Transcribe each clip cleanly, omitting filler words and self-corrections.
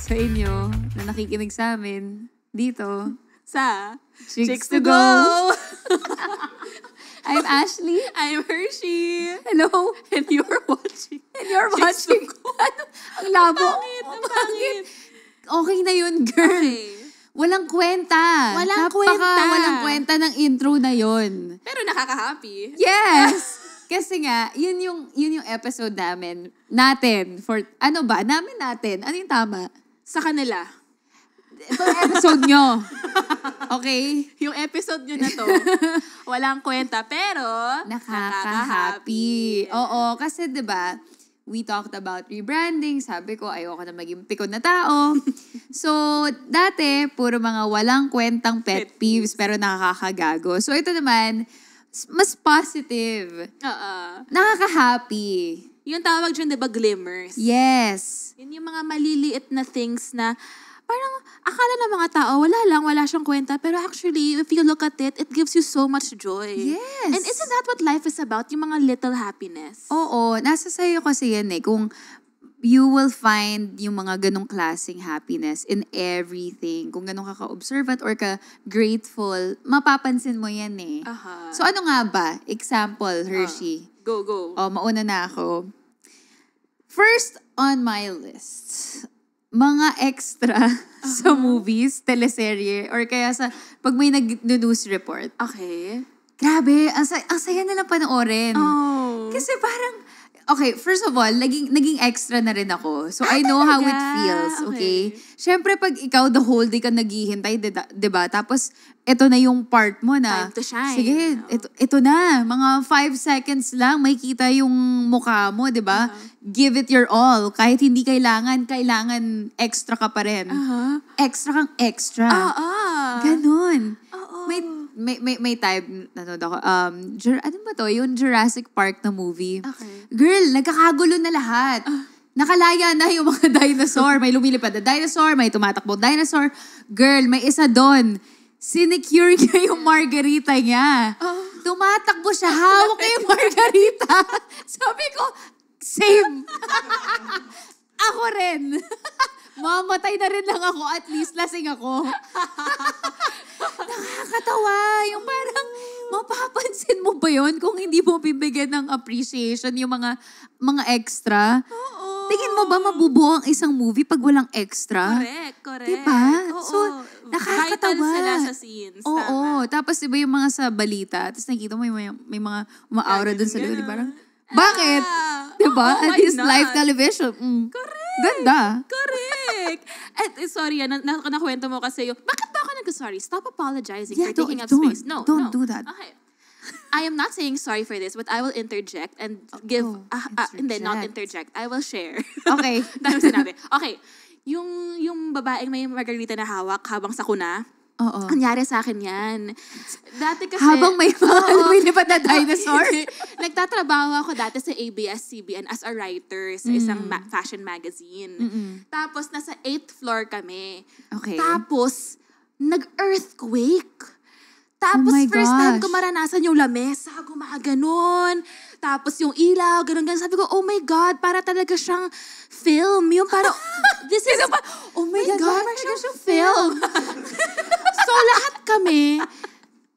sa inyo na nakikinig sa amin dito sa Chicks to Go. I'm Ashley. I'm Hershey. Hello. And you're watching. Chicks to Go. Ang labo. Ang pangit. Okay na yun, girl. Okay. Walang kwenta. Walang kwenta ng intro na yun. Pero nakaka-happy. Yes! Kasi nga, yun yung episode natin. For, ano ba? Natin. Ano yung tama? Sa kanila. Itong episode nyo. Okay? Yung episode nyo na to, walang kwenta, pero nakaka-happy. Oo, kasi 'di ba, we talked about rebranding. Sabi ko, ayoko na maging pikon na tao. So, dati, puro mga walang kwentang pet peeves, pero nakakagago. So, ito naman, mas positive. Nakaka-happy. Yung tawag dyan, di ba, glimmers? Yes. Yun yung mga maliliit na things na parang akala ng mga tao, wala siyang kwenta. Pero actually, if you look at it, it gives you so much joy. Yes. And isn't that what life is about? Yung mga little happiness. Oo, nasa sayo kasi yan eh. Kung you will find yung mga ganong klaseng happiness in everything. Kung ganong ka-observant or ka-grateful, mapapansin mo yan eh. So ano nga ba? Example, Hershey. Go. Mauna na ako. First on my list, mga extra sa movies, teleserye, or kaya sa pag may nag-news report. Okay. Grabe, ang saya nilang panoorin. Oh. Kasi parang, okay, first of all, naging extra na rin ako. So I know how it feels, okay? Siyempre, pag ikaw the whole day ka naghihintay, diba? Tapos, ito na yung part mo na, time to shine. Sige, ito na. Mga 5 seconds lang, may kita yung mukha mo, diba? Give it your all. Kahit hindi kailangan extra ka pa rin. Extra kang extra. Ganon. May time, nanood ako, ano ba to? Yung Jurassic Park na movie. Okay. Girl, nagkakagulo na lahat. Nakalaya na yung mga dinosaur. May lumilipad na dinosaur, may tumatakbo dinosaur. Girl, may isa doon. Sinecure niya yung margarita niya. Tumatakbo siya, hawak niya yung margarita. Sabi ko, same. Ako rin. Mamatay na rin lang ako, at least lasing ako. Nakakatawa. Yung parang, mapapansin mo ba yun kung hindi mo bibigyan ng appreciation yung mga extra? Oo. Tingin mo ba mabubuo ang isang movie pag walang extra? Correct. Diba? Oo. So, nakakatawa. Vital sila sa scenes. Oo. Tapos iba yung mga sa balita. Tapos nakikita mo may mga uma-aura dun sa likod. Parang, bakit? Diba? Oh, At least live television. Correct. Ganda. Correct. At sorry, nakwento mo kasi yung, bakit ba ako nag-sorry? Stop apologizing for taking up don't, space. No. Don't do that. Okay. I am not saying sorry for this, but I will interject and give, hindi, not interject. I will share. Okay. Dahil sinabi. Okay. Yung babaeng may margarita na hawak habang sakuna, Oo. Kunyari sa akin yan. Dati kasi... Habang may mga lumilipad na dinosaur? Nagtatrabaho ako dati sa ABS-CBN as a writer sa isang fashion magazine. Tapos nasa 8th floor kami. Okay. Tapos, nag-earthquake. Tapos first time ko maranasan yung lamesa, gumaganon. Tapos yung ilaw, ganun. Sabi ko, oh my God, para talaga siyang film. Yung parang, this is, oh my God, para siyang film. So lahat kami,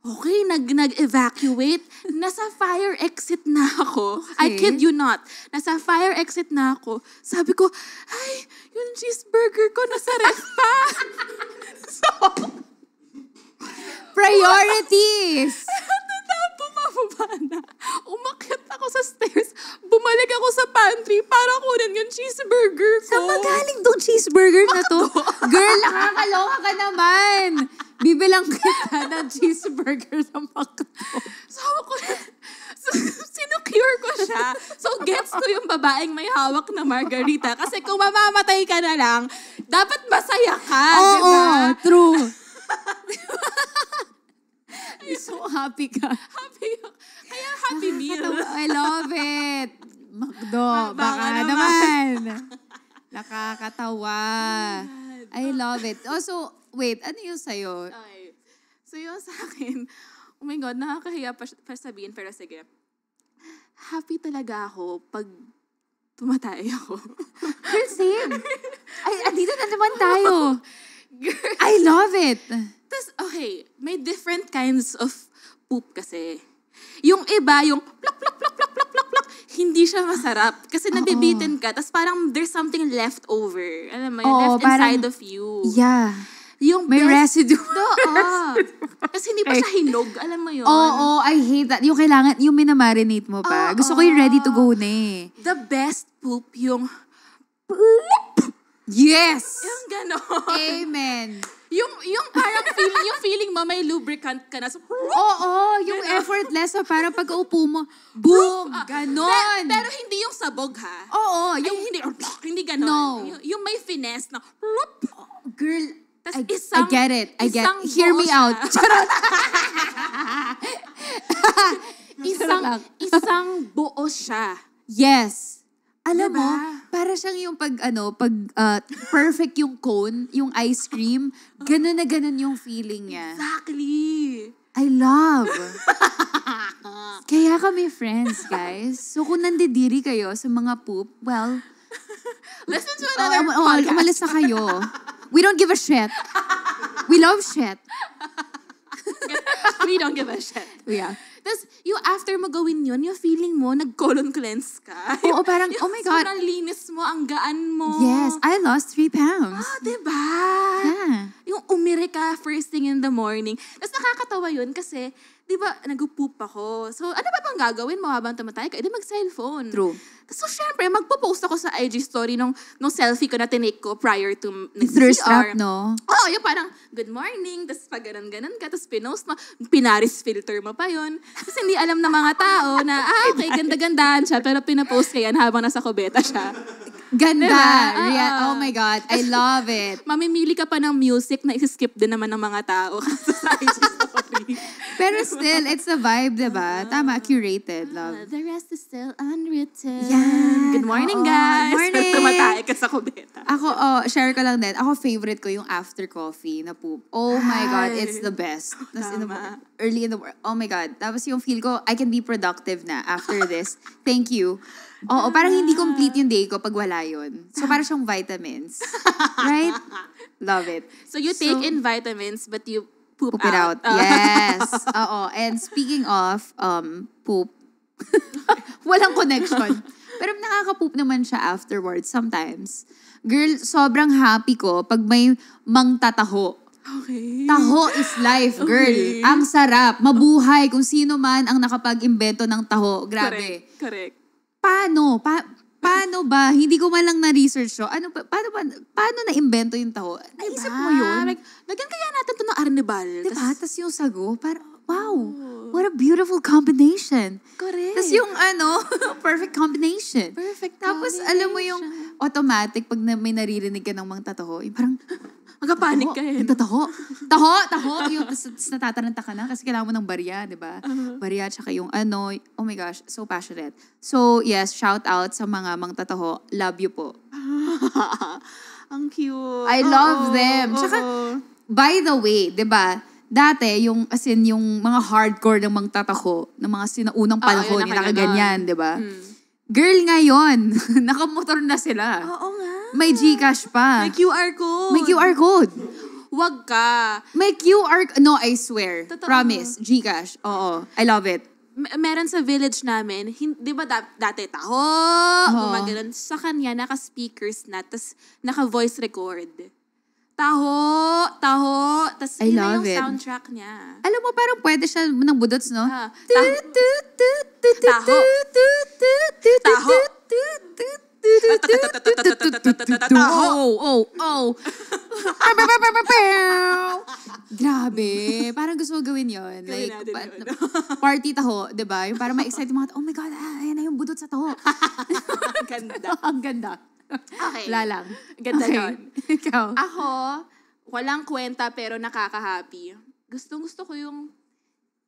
okay, nag-evacuate. Nasa fire exit na ako. Okay. I kid you not. Nasa fire exit na ako. Sabi ko, ay, yung cheeseburger ko nasa ref pa. So, priorities! Bumababa na. Umakyat ako sa stairs. Bumalik ako sa pantry para kunin yung cheeseburger ko. Saan magaling tong cheeseburger na to? Girl, nakakaloka ka naman. Bibilang kita ng cheeseburger sa McDo. Sinecure ko siya. So, gets ko yung babaeng may hawak na margarita. Kasi kung mamamatay ka na lang, dapat masaya ka, di ba? True. So happy ka. Kaya happy meal. I love it. McDo, baka naman. Nakakatawa. I love it. Also, wait, ano yung sa'yo? Okay. So yung sa akin, oh my God, nakakahiya pa sabihin, pero sige. Happy talaga ako pag tumatay ako. Girl, same. Ay, andito na naman tayo. I love it. Tas, okay, may different kinds of poop kasi. Yung iba, yung plak, plak, plak, plak, plak, plak, plak, hindi siya masarap. Kasi nabibitin ka, tas parang there's something left over. Alam mo, yun, left inside of you. Yeah. Yung may residue. Kasi hindi pa siya hinog. Alam mo yun? Oo, I hate that. Yung kailangan, yung minamarinate mo pa. Gusto ko yung ready to go na eh. The best poop, yung... Yes! Yung gano'n. Amen. Yung parang feeling mo may lubricant ka na. So, Oo, yung effortless. So parang pag-upo mo, boom! Ganon. Pero hindi yung sabog ha. Oo, Yung hindi gano'n. No. Yung may finesse na... Girl, Tas I get it. I get it. Hear me buo out. siya. Isang buo siya. Yes. Alam Diba? mo, para siyang yung pag perfect yung cone, yung ice cream, ganun na ganun yung feeling niya. Exactly. I love. Kaya kami friends, guys. So kung nandidiri kayo sa mga poop, well, listen to another podcast. Umalis na kayo. We don't give a shit. We love shit. We don't give a shit. Yeah. Tapos, yung after mo gawin yun, yung feeling mo, nag-colon cleanse ka. Oo, parang, oh my God. Sobrang linis mo, ang gaan mo. Yes, I lost 3 pounds. Diba? Yeah. Yung umiri ka first thing in the morning. Tapos nakakatawa yun kasi, di ba, nag-poop ako. So, ano ba bang gagawin mo habang tumatay ka? E di mag-cellphone. True. So, syempre, magpo-post ako sa IG story nung selfie ko na tinake ko prior to Thirst nag-CR. trap, no? Oo, yung parang, good morning, tapos pag ganun ka, tapos pinost mo, pinaris filter mo pa yun. Kasi hindi alam ng mga tao na, okay, ganda-gandaan siya, pero pinapost ka yan habang nasa kubeta siya. Ganda. Diba? Oh my God. I love it. Mamimili ka pa ng music na isi-skip din naman ng mga tao sa IG story. Pero still, it's a vibe, diba? Tama, curated, love. The rest is still unwritten. Yan. Good morning, Oo. guys. Morning. Tumatay ka sa kubeta. Ako, share ko lang din. Ako, favorite ko yung after coffee na poop. Oh my God, it's the best. Tas early in the morning. Oh my God. Tapos yung feel ko, I can be productive na after this. Thank you. Oo, parang hindi complete yung day ko pag wala yun. So, parang siyang vitamins. Right? Love it. So you take in vitamins, but you poop it out. Yes. Oo. And speaking of poop, walang connection. Pero nakaka-poop naman siya afterwards sometimes. Girl, sobrang happy ko pag may mangtataho. Okay. Taho is life, girl. Okay. Ang sarap. Mabuhay kung sino man ang nakapag-imbento ng taho. Grabe. Correct. Paano? Paano ba? Hindi ko man lang na-research to. Paano na-invento yung taho? Naisip mo yun? Like, lagyan kaya natin ito ng arnibal. Diba? Tapos yung sago, parang, wow, what a beautiful combination. Correct. Tapos yung perfect combination. Perfect Tapos alam mo yung automatic pag may naririnig ka ng mga tataho, yung parang, magkapanik ka eh. Taho. Taho. Yung natataranta ka na kasi kailangan mo ng barya, di ba? Barya, tsaka yung oh my gosh, so passionate. So yes, shout out sa mga mangtataho. Love you po. Ang cute. I love them. Tsaka, by the way, di ba, dati, yung mga hardcore ng mangtataho, ng mga sinaunang panahon, yung nakaganyan, di ba? Girl, ngayon, nakamotor na sila. Oo nga. May GCash pa. May QR code. May QR code. Wag ka. May QR... No, I swear. Totoo. Promise. GCash. Oo. I love it. Meron sa village namin, di ba dati taho, gumaganon. Sa kanya, naka-speakers na, tas naka-voice record. Taho, tas I yun na love yung it. soundtrack niya. Alam mo, parang pwede siya ng budots, no? Taho. Oh. Grabe. Parang gusto ko gawin yun. Gawin Like, natin yun. party taho, di ba? Yung parang ma-excite yung mga, oh my God, ayan na yung budot sa taho. Ganda. Ang ganda. Okay. Wala lang. Ganda Okay. nun. Ikaw. Ako, walang kwenta pero nakaka-happy. Gustong-gusto ko yung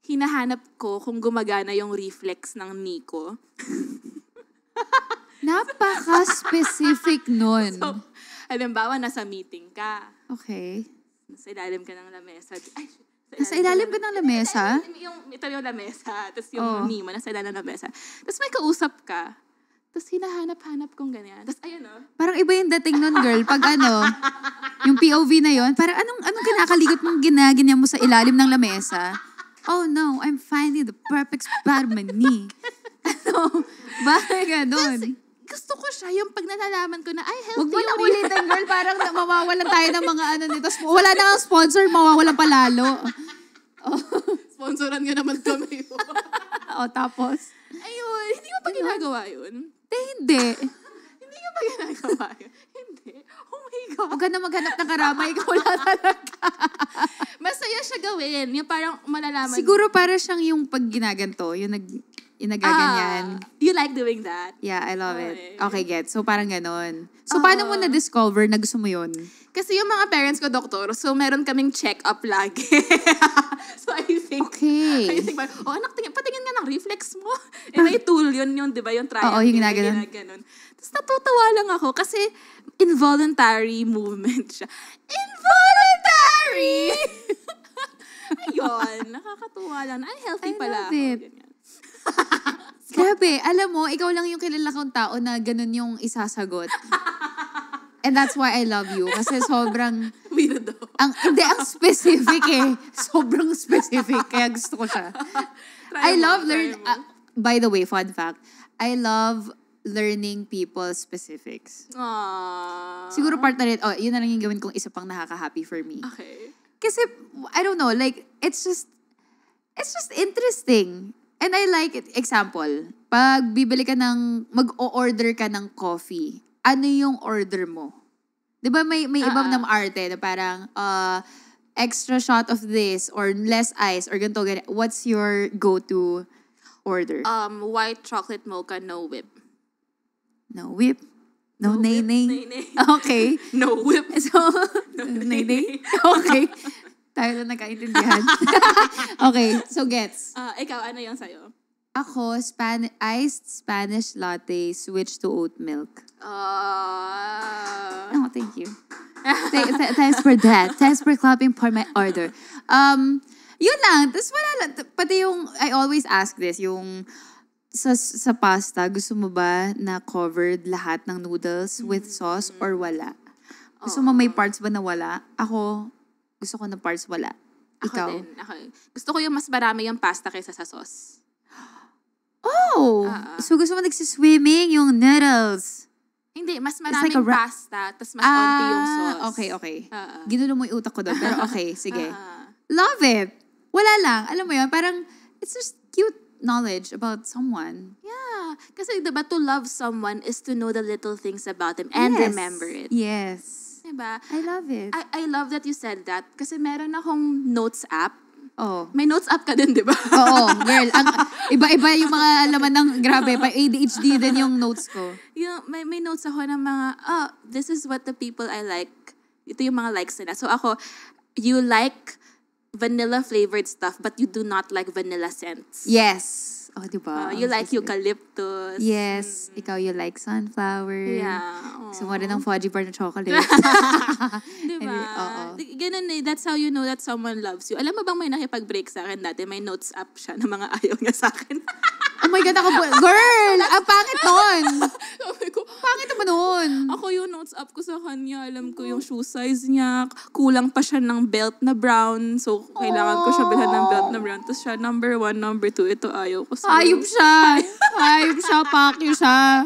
hinahanap ko kung gumagana yung reflex ng Nico. Napaka-specific nun. So, halimbawa, nasa meeting ka. Okay. Nasa ilalim ka ng lamesa. Ay, Nasa ilalim ka ng lamesa? Ito yung lamesa. Tapos yung Nimo, nasa ilalim ng lamesa. Tapos may kausap ka. Tapos hinahanap-hanap kong ganyan. Tapos ayun o. Parang iba yung dating nun, girl. Pag Yung POV na yon, para anong kinakaligot mong ginaganyan mo sa ilalim ng lamesa? Oh no, I'm finding the perfect spot on my knee. Ano? Bakit ganun? Gusto ko siya, yung pag nalalaman ko na, ay, healthy. Huwag mo na ulitin, girl. Parang mawawalan tayo ng mga ano nito. Wala na ang sponsor, mawawalan pa lalo. Sponsoran nga naman kami. Tapos? Ayun, hindi mo pa ginagawa yun? Hindi. Hindi ka pa ginagawa yun? Hindi. Oh my God. Huwag ka na maghanap ng karamay ka. Wala talaga. Masaya siya gawin. Yung parang malalaman. Siguro para siyang yung pag ginaganto, yung nagaganyan. You like doing that? Yeah, I love it. Okay. Okay, get. So parang ganon. So paano mo na-discover na gusto mo yun? Kasi yung mga parents ko, doktor, so meron kaming check-up lagi. So I think, Okay. anak, patingin nga ng reflex mo. May tool yun, di ba? Yung triangle. Oo, yung ginaganon. Tapos natutuwa lang ako kasi involuntary movement siya. Involuntary! Ayun, nakakatuwa lang. Ay, healthy pala love it. Ganyan. Grabe, alam mo, ikaw lang yung kilala kong tao na ganun yung isasagot. And that's why I love you. Kasi sobrang... Weirdo. ang specific eh. Sobrang specific. Kaya gusto ko siya. I love learning... by the way, fun fact. I love learning people's specifics. Aww. Siguro part na rin, yun na lang yung gawin kong isa pang nakaka-happy for me. Okay. Kasi, I don't know, like, it's just interesting. And I like it. Example, pag bibili ka mag-o-order ka ng coffee, ano yung order mo? Di ba may ibang na arte na parang, extra shot of this, or less ice, or ganito. What's your go-to order? White chocolate mocha, no whip. No whip? No nay. Nay. Okay. No whip. So, no nay. Okay. Tayo na nagkaintindihan. Okay, so gets. Ikaw, ano yung sayo? Ako, iced Spanish latte, switch to oat milk. Oh, thank you. Thanks for that. Thanks for clapping for my order. Yun lang. Tapos wala lang. Pati yung, I always ask this, yung sa pasta, gusto mo ba na covered lahat ng noodles with sauce or wala? Gusto mo may parts ba na wala? Ako, gusto ko na parts wala. Ikaw? Ako din. Gusto ko yung mas marami yung pasta kaysa sa sauce. Oh! So gusto mo nagsiswimming yung noodles? Hindi, mas maraming like pasta, tapos mas onti yung sauce. Okay. Ginulo mo yung utak ko doon. Pero okay, sige. Love it! Wala lang. Alam mo yun, parang it's just cute knowledge about someone. Yeah. Kasi diba, to love someone is to know the little things about them and remember it. Yes. Diba? I love it. I love that you said that kasi meron akong notes app. Oh. May notes app ka din, di ba? Oo, girl. Iba-iba yung mga laman ng grabe. Pa ADHD din yung notes ko. May notes ako ng mga, this is what the people I like. Ito yung mga likes nila. So ako, you like vanilla flavored stuff but you do not like vanilla scents. Yes. Oh, diba? You like eucalyptus. Yes. Ikaw, you like sunflower. Yeah. Gusto mo rin ng fudgy bar na chocolate. Diba? Oo. Ganun eh. That's how you know that someone loves you. Alam mo bang may nakipag-break sa akin dati? May notes app siya na mga ayaw niya sa akin. Oh my God, ako girl! Ang pangit nun! Sabi ko, pangit naman nun! Ako yung notes app ko sa kanya. Alam ko yung shoe size niya. Kulang pa siya ng belt na brown. So, kailangan ko siya bilhan ng belt na brown. Tapos siya, number 1, number 2. Ito ayaw ko sa'yo. Ayop siya! Ayop siya, pakyo siya.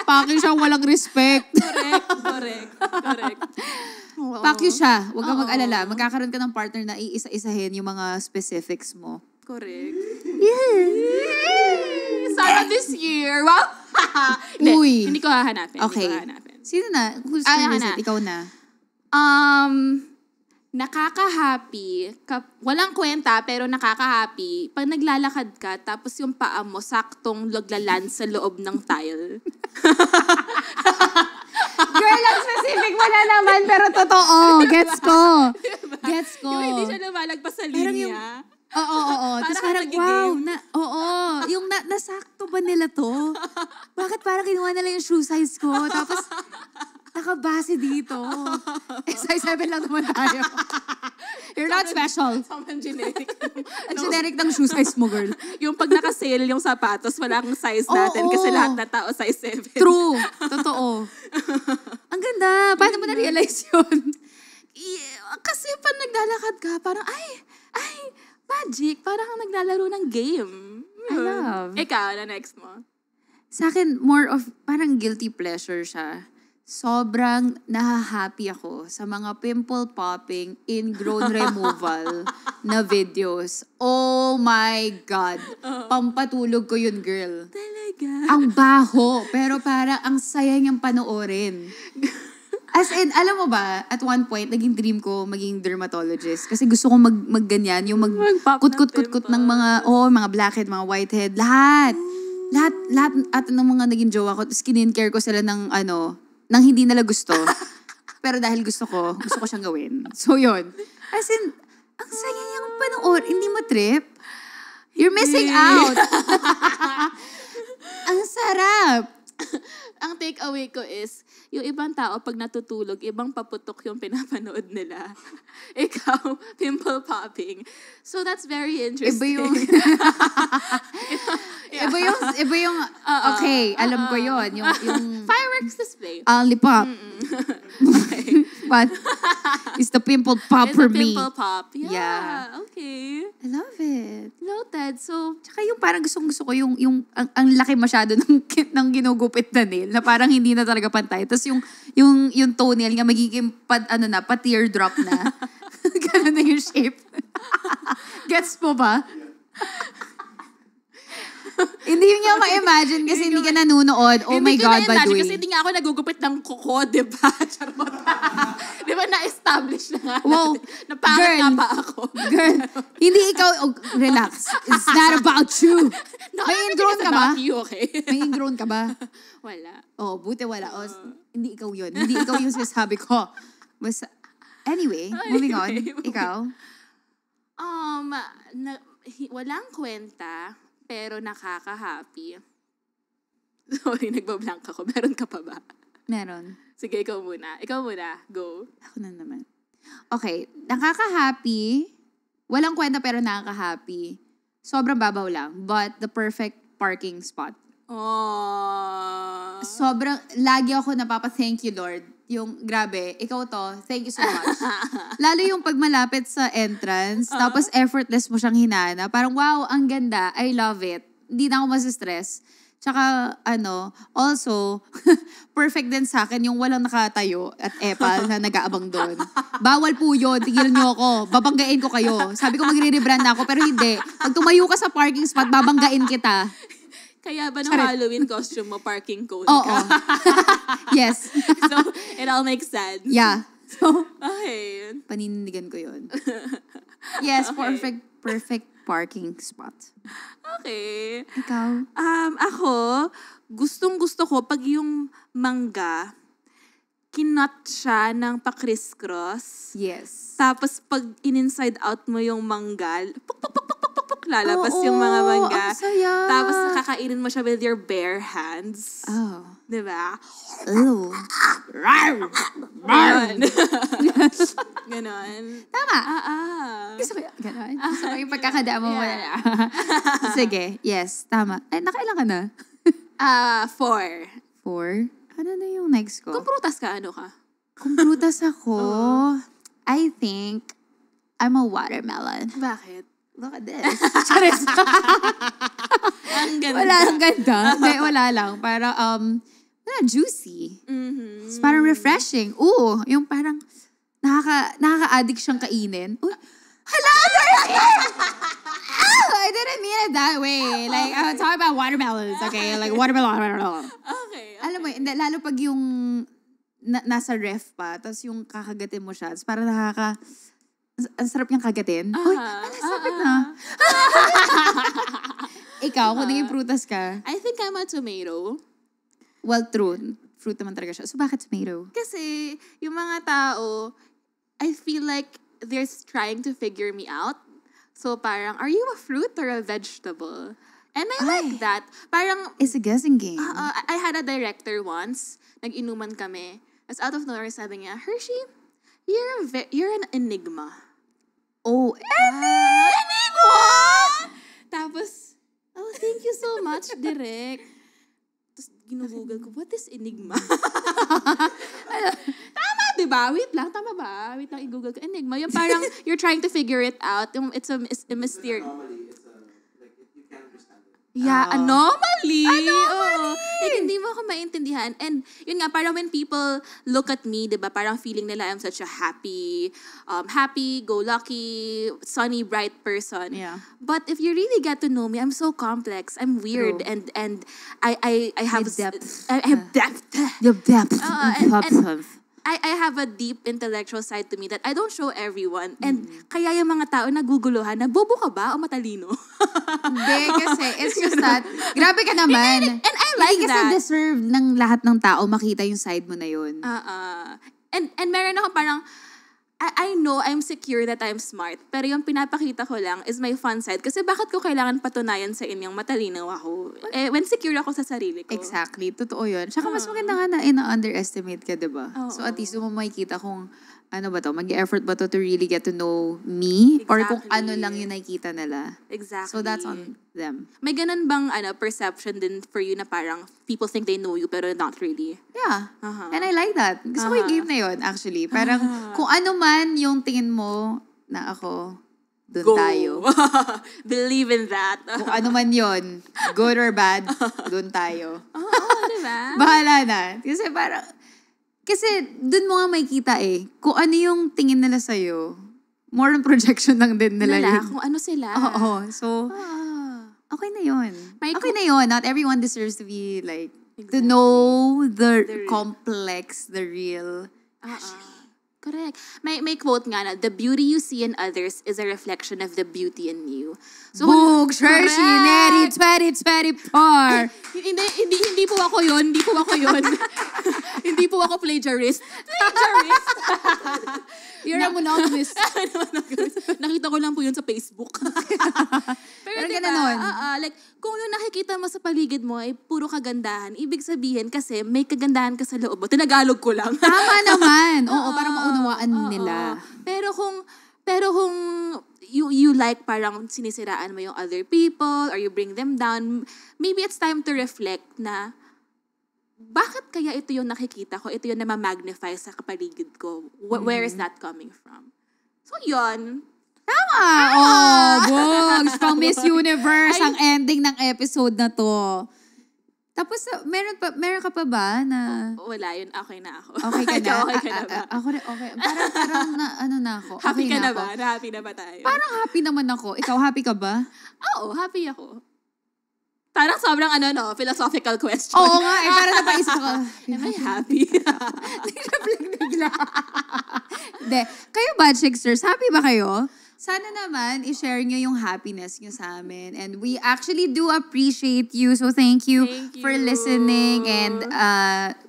Pakyo siya, walang respect. Correct. Pakyo siya. Huwag kang mag-alala. Magkakaroon ka ng partner na iisa-isahin yung mga specifics mo. Correct. Yeah. Sana this year. Wow! Uy. Hindi ko hahanapin. Okay. Sino na? Who's na. Ikaw na. Nakaka-happy. Walang kwenta, pero nakaka-happy. Pag naglalakad ka, tapos yung paa mo, saktong laglaland sa loob ng tile. Girl, ang specific mo na naman, pero totoo. Gets ko. Gets ko. Yung hindi siya lumalagpas sa linya. Oo. Tapos parang, wow, yung nasakto ba nila to? Bakit parang kinuha nila yung shoe size ko? Tapos, nakabase dito. Size 7 lang naman tayo. You're not special. Someone generic. Ang generic ng shoe size mo, girl. Yung pag naka-sale yung sapatos, wala kang size natin kasi lahat na tao size 7. True. Totoo. Ang ganda. Paano mo na-realize yun? Kasi pag naglalakad ka, parang, ay, magic. Parang kang naglalaro ng game. I love. Ikaw, na next mo. Sa akin, more of parang guilty pleasure siya. Sobrang nahahappy ako sa mga pimple popping, ingrown removal na videos. Oh my God. Pampatulog ko yun, girl. Talaga? Ang baho, pero parang ang saya niyang panoorin. As in, alam mo ba, at one point, naging dream ko maging dermatologist. Kasi gusto ko magganyan, yung Mag-pop kut-kut-kut ng mga, mga blackhead, mga whitehead, lahat. Lahat at ng mga naging jowa ko, skincare ko sila ng nang hindi nila gusto. Pero dahil gusto ko siyang gawin. So yun. As in, ang saya niyang panood. Hindi mo trip? You're missing out. Ang sarap. Ang takeaway ko is, yung ibang tao, pag natutulog, ibang paputok yung pinapanood nila. Ikaw, pimple popping. So that's very interesting. Iba yung, okay, alam ko yun. Yung Fireworks display. lollipop. Okay. But, it's the pimple pop It's for a me. pimple pop. Yeah. Yeah. Okay. I love it. Noted. So, Tsaka yung parang gusto ko yung ang laki masyado ng ginugupit na nail na parang hindi na talaga pantay. Tapos yung toenail nga magiging pa teardrop na. Ganun na yung shape. Gets mo ba? Hindi niya ma-imagine kasi hindi ka nanonood. Oh my God, Baduy. Kasi hindi nga ako nagugupit ng kuko, di ba? Charot. Di ba na-establish na nga Wow. natin. Napangat nga ba ako? Girl, hindi ikaw, relax. It's not about you. No, May everything ingrown is ka ba? about you, okay? May ingrown ka ba? Wala. Oh, buti wala. Hindi ikaw yun. Hindi ikaw yung sinasabi ko. Basta, anyway, moving on. Ikaw? Walang kwenta, pero nakaka-happy. Sorry, nagbablank ako. Meron ka pa ba? Meron. Sige, ikaw muna. Ikaw muna. Go. Ako na naman. Okay, nakaka-happy. Walang kwenta pero nakaka-happy. Sobrang babaw lang. But the perfect parking spot. Oh. Sobrang, lagi ako napapa-thank you, Lord. Yung, grabe, ikaw to, thank you so much. Lalo yung pag malapit sa entrance, tapos effortless mo siyang hinana. Parang, wow, ang ganda. I love it. Hindi na ako masistress. Tsaka, also, perfect din sa akin yung walang nakatayo at epal na nag-aabang doon. Bawal po yun. Tigilan niyo ako. Babanggain ko kayo. Sabi ko magre-rebrand na ako, pero hindi. Pag tumayo ka sa parking spot, babanggain kita. Kaya ba nung Halloween costume mo, parking cone Oo. ka? Yes. So, it all makes sense. Yeah. So, Okay. paninindigan ko yun. Yes, Okay. perfect parking spot. Okay. Ikaw? Ako, gustong-gusto ko pag yung mangga, kinut siya ng pa-criss-cross. Yes. Tapos pag in-inside out mo yung manggal, lalabas yung mga mangga. Ang saya. Tapos kakainin mo siya with your bare hands. Oh. Diba? Ew. Ganon. Ganon. Tama. Gusto Gusto ko yun. Ganon. Gusto ko yung pagkakadaan mo. Sige. Yes. Tama. Ay, nakailan ka na? 4. 4? Ano na yung next ko? Kung prutas ka, ano ka? Kung prutas ako, I think I'm a watermelon. Bakit? Look at this. Charis. Ang ganda. Wala ang ganda. Hindi, wala lang. Para, juicy. Mhm. It's parang refreshing. Ooh, yung parang nakaka-addict siyang kainin. Uy, hala! I didn't mean it that way. Like, I was talking about watermelons, okay? Like, watermelon. Okay. Alam mo, hindi, lalo pag yung nasa ref pa, tapos yung kakagatin mo siya, parang ang sarap niyang kagatin. Uy, nasapit na. Ikaw, kung naging prutas ka. I think I'm a tomato. Well, true. Fruit naman talaga siya. So, bakit tomato? Kasi yung mga tao, I feel like they're trying to figure me out. So parang, are you a fruit or a vegetable? And I like that. Parang, It's a guessing game. I had a director once, nag-inuman kami. As out of nowhere, sabi niya, Hershey, you're an enigma. Oh, Enigma! Tapos, oh, thank you so much, Direk. Tapos, ginugugol ko, what is enigma? Tama, di ba? Wait lang, tama ba? Wait lang, i-google ko. Enigma, yung parang you're trying to figure it out. It's a mystery. Yeah, anomaly. Oo. Like, hindi mo ako maintindihan. And yun nga, parang when people look at me, di ba, parang feeling nila I'm such a happy, go-lucky, sunny, bright person. Yeah. But if you really get to know me, I'm so complex. I'm weird. True. And I have depth. I have depth. Your depth. I have a deep intellectual side to me that I don't show everyone. And kaya yung mga tao naguguluhan na, bobo ka ba o matalino? Hindi, kasi it's just that, grabe ka naman. And I like Hindi that. kasi deserve ng lahat ng tao makita yung side mo na yun. And meron ako parang, I know I'm secure that I'm smart, pero yung pinapakita ko lang is my fun side. Kasi bakit ko kailangan patunayan sa inyong matalino ako? When secure ako sa sarili ko. Exactly, totoo yun. Tsaka mas maganda nga na ina-underestimate ka, diba? So at least mo makikita kung ano ba to, mag-effort ba to really get to know me? Exactly. Or kung ano lang yung nakikita nila. Exactly. So that's on them. May ganun bang perception din for you na parang people think they know you pero not really? Yeah. And I like that. Gusto ko yung game na yun, actually. Parang kung ano man yung tingin mo na ako, dun tayo. Believe in that. Kung ano man yun, good or bad, dun tayo. Diba? Bahala na. Kasi dun mo nga makikita kung ano yung tingin nila sa'yo. More on projection lang din nila yun. Kung ano sila. Oo. So, okay na yun. Okay na yun. Not everyone deserves to be like, to know the complex, the real. Correct. May quote nga na, the beauty you see in others is a reflection of the beauty in you. So, Boog, Shershi, Neri, 2024. Hindi po ako yun. Hindi po ako yun. Hindi po ako plagiarist. You're a monogamist. Nakita ko lang po yun sa Facebook. Pero diba, ganun. like, kung yung nakikita mo sa paligid mo ay puro kagandahan, ibig sabihin kasi may kagandahan ka sa loob mo. Tinagalog ko lang. Tama naman. Oo, para maunawaan nila. Pero kung you like parang sinisiraan mo yung other people or you bring them down, maybe it's time to reflect na bakit kaya ito yung nakikita ko, ito yung na-magnify sa kapaligid ko. Where is that coming from? So yun. Tama! Bogs! Pang Miss Universe ang ending ng episode na to. Tapos, meron ka pa ba na... Wala yun. Okay na ako. Okay ka na? Okay ka na ba? Ako rin, okay. Parang na ako. Happy Okay ka na ako. ba? Happy na ba tayo? Parang happy naman ako. Ikaw, happy ka ba? Oo, happy ako. Parang sobrang philosophical question. Oo nga, parang napaisip ko. Am I happy? Bigla. Hindi. Kayo ba, Chicksters? Happy ba kayo? Sana naman, i-share nyo yung happiness nyo sa amin. And we actually do appreciate you. So thank you for listening. And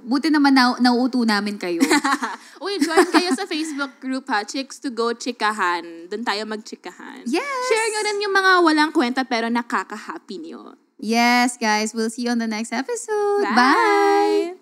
buti naman nauuto namin kayo. Uy, join kayo sa Facebook group ha. Chicks to go chikahan. Doon tayo magchikahan. Yes! Share nyo rin yung mga walang kwenta pero nakaka-happy nyo. Yes, guys. We'll see you on the next episode. Bye!